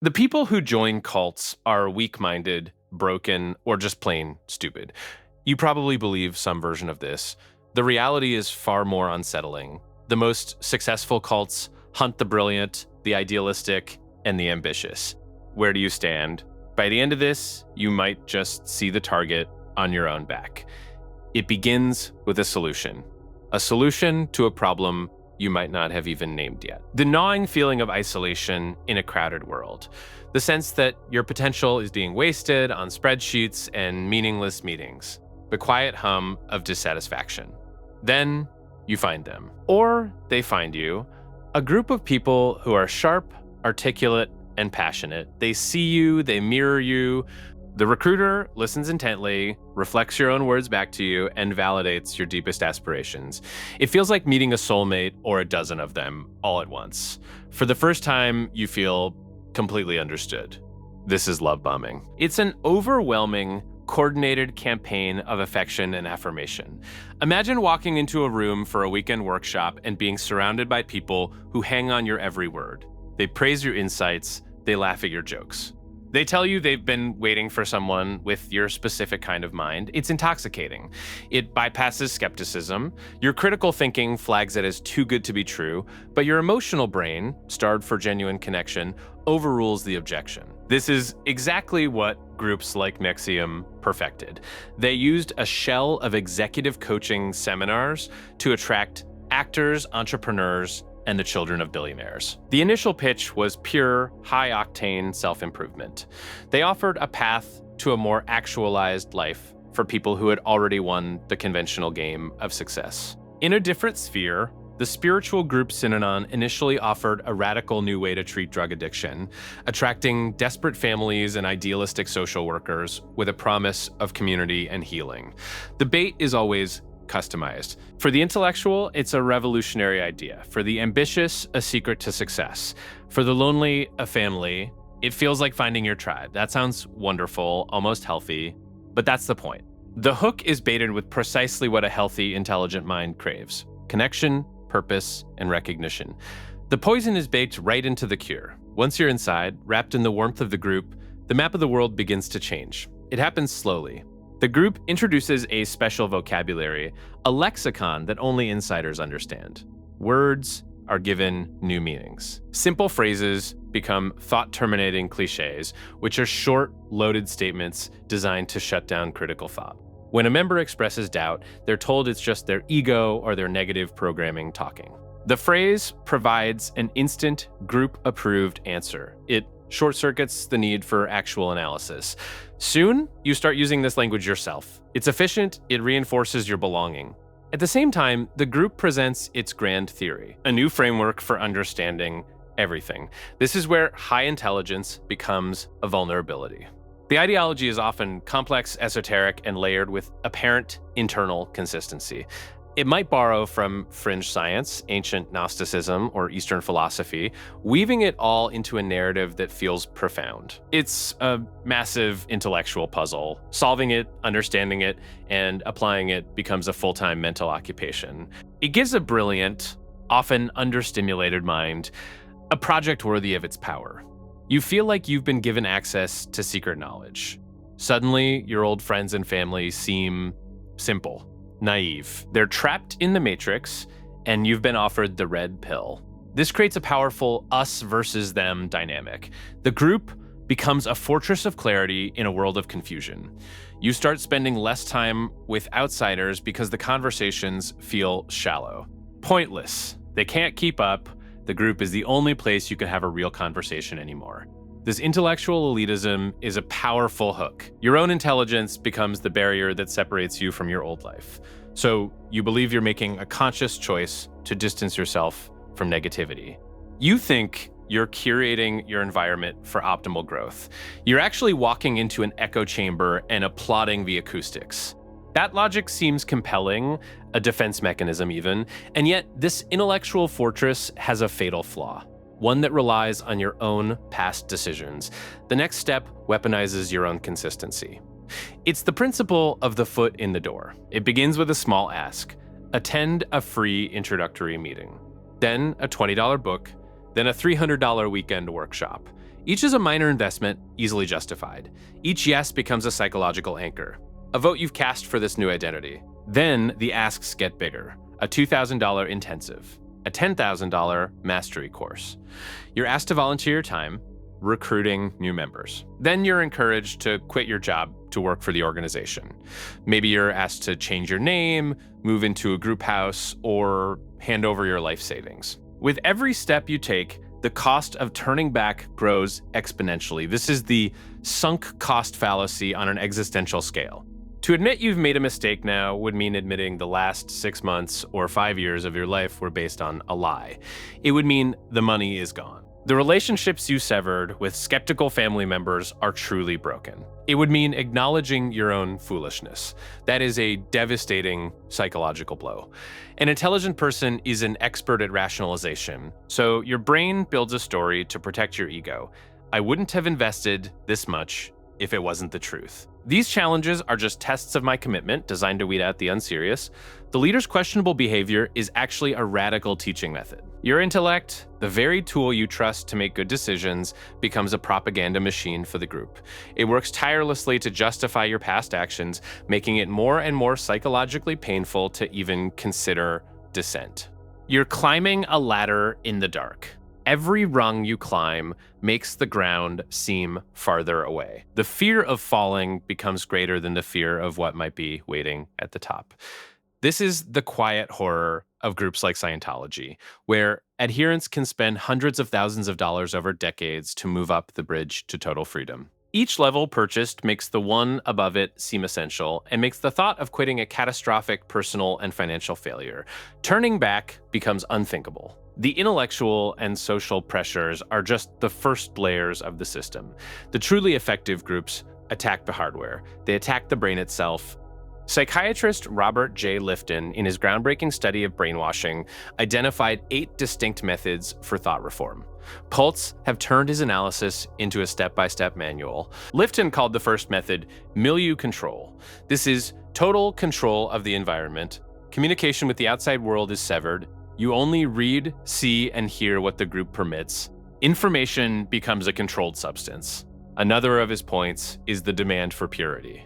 The people who join cults are weak-minded, broken, or just plain stupid. You probably believe some version of this. The reality is far more unsettling. The most successful cults hunt the brilliant, the idealistic, and the ambitious. Where do you stand? By the end of this, you might just see the target on your own back. It begins with a solution to a problem you might not have even named yet. The gnawing feeling of isolation in a crowded world. The sense that your potential is being wasted on spreadsheets and meaningless meetings. The quiet hum of dissatisfaction. Then you find them. Or they find you. A group of people who are sharp, articulate, and passionate. They see you, they mirror you. The recruiter listens intently, reflects your own words back to you, and validates your deepest aspirations. It feels like meeting a soulmate or a dozen of them all at once. For the first time, you feel completely understood. This is love bombing. It's an overwhelming, coordinated campaign of affection and affirmation. Imagine walking into a room for a weekend workshop and being surrounded by people who hang on your every word. They praise your insights, they laugh at your jokes. They tell you they've been waiting for someone with your specific kind of mind. It's intoxicating. It bypasses skepticism. Your critical thinking flags it as too good to be true, but your emotional brain, starved for genuine connection, overrules the objection. This is exactly what groups like Nexium perfected. They used a shell of executive coaching seminars to attract actors, entrepreneurs, and the children of billionaires. The initial pitch was pure, high-octane self-improvement. They offered a path to a more actualized life for people who had already won the conventional game of success. In a different sphere, the spiritual group Synanon initially offered a radical new way to treat drug addiction, attracting desperate families and idealistic social workers with a promise of community and healing. The bait is always customized. For the intellectual, it's a revolutionary idea. For the ambitious, a secret to success. For the lonely, a family. It feels like finding your tribe. That sounds wonderful, almost healthy, but that's the point. The hook is baited with precisely what a healthy, intelligent mind craves: connection, purpose, and recognition. The poison is baked right into the cure. Once you're inside, wrapped in the warmth of the group, the map of the world begins to change. It happens slowly. The group introduces a special vocabulary, a lexicon that only insiders understand. Words are given new meanings. Simple phrases become thought-terminating cliches, which are short, loaded statements designed to shut down critical thought. When a member expresses doubt, they're told it's just their ego or their negative programming talking. The phrase provides an instant, group-approved answer. It short-circuits the need for actual analysis. Soon, you start using this language yourself. It's efficient, it reinforces your belonging. At the same time, the group presents its grand theory, a new framework for understanding everything. This is where high intelligence becomes a vulnerability. The ideology is often complex, esoteric, and layered with apparent internal consistency. It might borrow from fringe science, ancient Gnosticism, or Eastern philosophy, weaving it all into a narrative that feels profound. It's a massive intellectual puzzle. Solving it, understanding it, and applying it becomes a full-time mental occupation. It gives a brilliant, often understimulated mind a project worthy of its power. You feel like you've been given access to secret knowledge. Suddenly, your old friends and family seem simple. Naive. They're trapped in the matrix, and you've been offered the red pill. This creates a powerful us versus them dynamic. The group becomes a fortress of clarity in a world of confusion. You start spending less time with outsiders because the conversations feel shallow, pointless. They can't keep up. The group is the only place you can have a real conversation anymore. This intellectual elitism is a powerful hook. Your own intelligence becomes the barrier that separates you from your old life. So you believe you're making a conscious choice to distance yourself from negativity. You think you're curating your environment for optimal growth. You're actually walking into an echo chamber and applauding the acoustics. That logic seems compelling, a defense mechanism even, and yet this intellectual fortress has a fatal flaw. One that relies on your own past decisions. The next step weaponizes your own consistency. It's the principle of the foot in the door. It begins with a small ask. Attend a free introductory meeting. Then a $20 book. Then a $300 weekend workshop. Each is a minor investment, easily justified. Each yes becomes a psychological anchor, a vote you've cast for this new identity. Then the asks get bigger. A $2,000 intensive, a $10,000 mastery course. You're asked to volunteer your time, recruiting new members. Then you're encouraged to quit your job to work for the organization. Maybe you're asked to change your name, move into a group house, or hand over your life savings. With every step you take, the cost of turning back grows exponentially. This is the sunk cost fallacy on an existential scale. To admit you've made a mistake now would mean admitting the last 6 months or 5 years of your life were based on a lie. It would mean the money is gone. The relationships you severed with skeptical family members are truly broken. It would mean acknowledging your own foolishness. That is a devastating psychological blow. An intelligent person is an expert at rationalization, so your brain builds a story to protect your ego. I wouldn't have invested this much if it wasn't the truth. These challenges are just tests of my commitment designed to weed out the unserious. The leader's questionable behavior is actually a radical teaching method. Your intellect, the very tool you trust to make good decisions, becomes a propaganda machine for the group. It works tirelessly to justify your past actions, making it more and more psychologically painful to even consider dissent. You're climbing a ladder in the dark. Every rung you climb makes the ground seem farther away. The fear of falling becomes greater than the fear of what might be waiting at the top. This is the quiet horror of groups like Scientology, where adherents can spend hundreds of thousands of dollars over decades to move up the bridge to total freedom. Each level purchased makes the one above it seem essential and makes the thought of quitting a catastrophic personal and financial failure. Turning back becomes unthinkable. The intellectual and social pressures are just the first layers of the system. The truly effective groups attack the hardware. They attack the brain itself. Psychiatrist Robert Jay Lifton, in his groundbreaking study of brainwashing, identified 8 distinct methods for thought reform. Pults have turned his analysis into a step-by-step manual. Lifton called the first method milieu control. This is total control of the environment. Communication with the outside world is severed. You only read, see, and hear what the group permits. Information becomes a controlled substance. Another of his points is the demand for purity.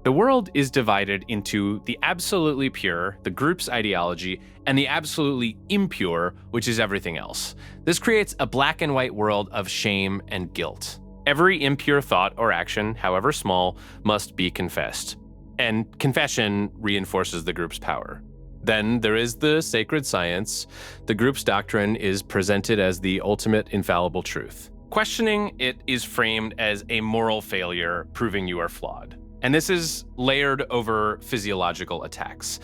The world is divided into the absolutely pure, the group's ideology, and the absolutely impure, which is everything else. This creates a black and white world of shame and guilt. Every impure thought or action, however small, must be confessed. And confession reinforces the group's power. Then there is the sacred science. The group's doctrine is presented as the ultimate infallible truth. Questioning it is framed as a moral failure, proving you are flawed. And this is layered over physiological attacks.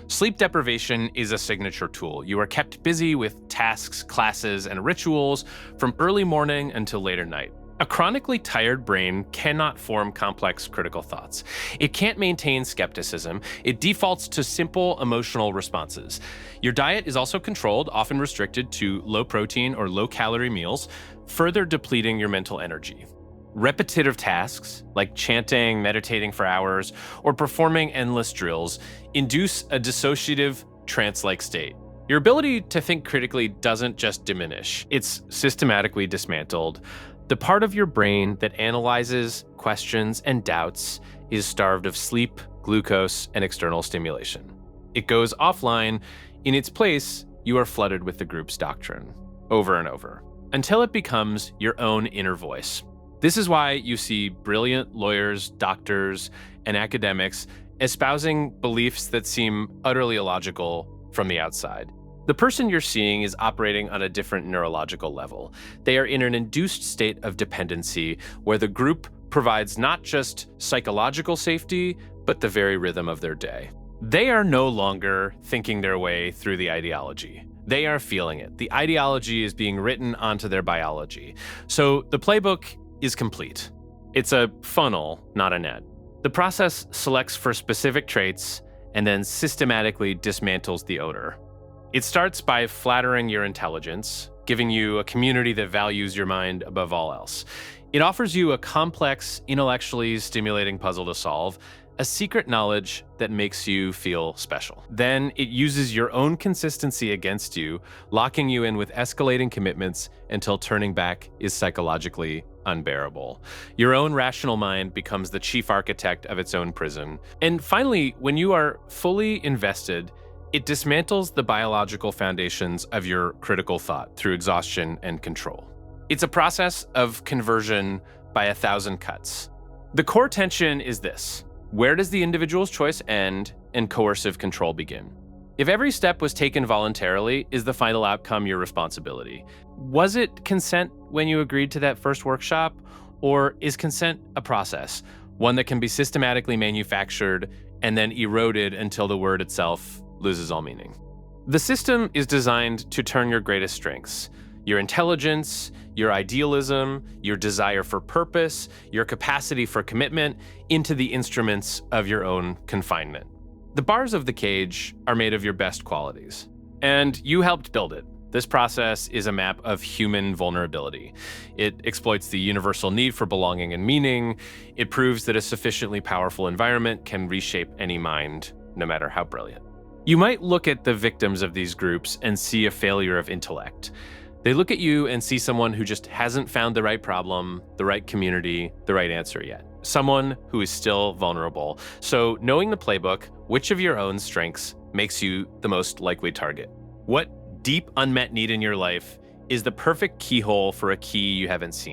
Sleep deprivation is a signature tool. You are kept busy with tasks, classes, and rituals from early morning until later night. A chronically tired brain cannot form complex critical thoughts. It can't maintain skepticism. It defaults to simple emotional responses. Your diet is also controlled, often restricted to low-protein or low-calorie meals, further depleting your mental energy. Repetitive tasks, like chanting, meditating for hours, or performing endless drills, induce a dissociative, trance-like state. Your ability to think critically doesn't just diminish, it's systematically dismantled. The part of your brain that analyzes, questions, and doubts is starved of sleep, glucose, and external stimulation. It goes offline. In its place, you are flooded with the group's doctrine, over and over, until it becomes your own inner voice. This is why you see brilliant lawyers, doctors, and academics espousing beliefs that seem utterly illogical from the outside. The person you're seeing is operating on a different neurological level. They are in an induced state of dependency where the group provides not just psychological safety, but the very rhythm of their day. They are no longer thinking their way through the ideology. They are feeling it. The ideology is being written onto their biology. So the playbook is complete. It's a funnel, not a net. The process selects for specific traits and then systematically dismantles the odor. It starts by flattering your intelligence, giving you a community that values your mind above all else. It offers you a complex, intellectually stimulating puzzle to solve, a secret knowledge that makes you feel special. Then it uses your own consistency against you, locking you in with escalating commitments until turning back is psychologically unbearable. Your own rational mind becomes the chief architect of its own prison. And finally, when you are fully invested, it dismantles the biological foundations of your critical thought through exhaustion and control. It's a process of conversion by 1,000 cuts. The core tension is this: where does the individual's choice end and coercive control begin? If every step was taken voluntarily, is the final outcome your responsibility? Was it consent when you agreed to that first workshop? Or is consent a process, one that can be systematically manufactured and then eroded until the word itself loses all meaning? The system is designed to turn your greatest strengths, your intelligence, your idealism, your desire for purpose, your capacity for commitment, into the instruments of your own confinement. The bars of the cage are made of your best qualities, and you helped build it. This process is a map of human vulnerability. It exploits the universal need for belonging and meaning. It proves that a sufficiently powerful environment can reshape any mind, no matter how brilliant. You might look at the victims of these groups and see a failure of intellect. They look at you and see someone who just hasn't found the right problem, the right community, the right answer yet. Someone who is still vulnerable. So knowing the playbook, which of your own strengths makes you the most likely target? What deep unmet need in your life is the perfect keyhole for a key you haven't seen?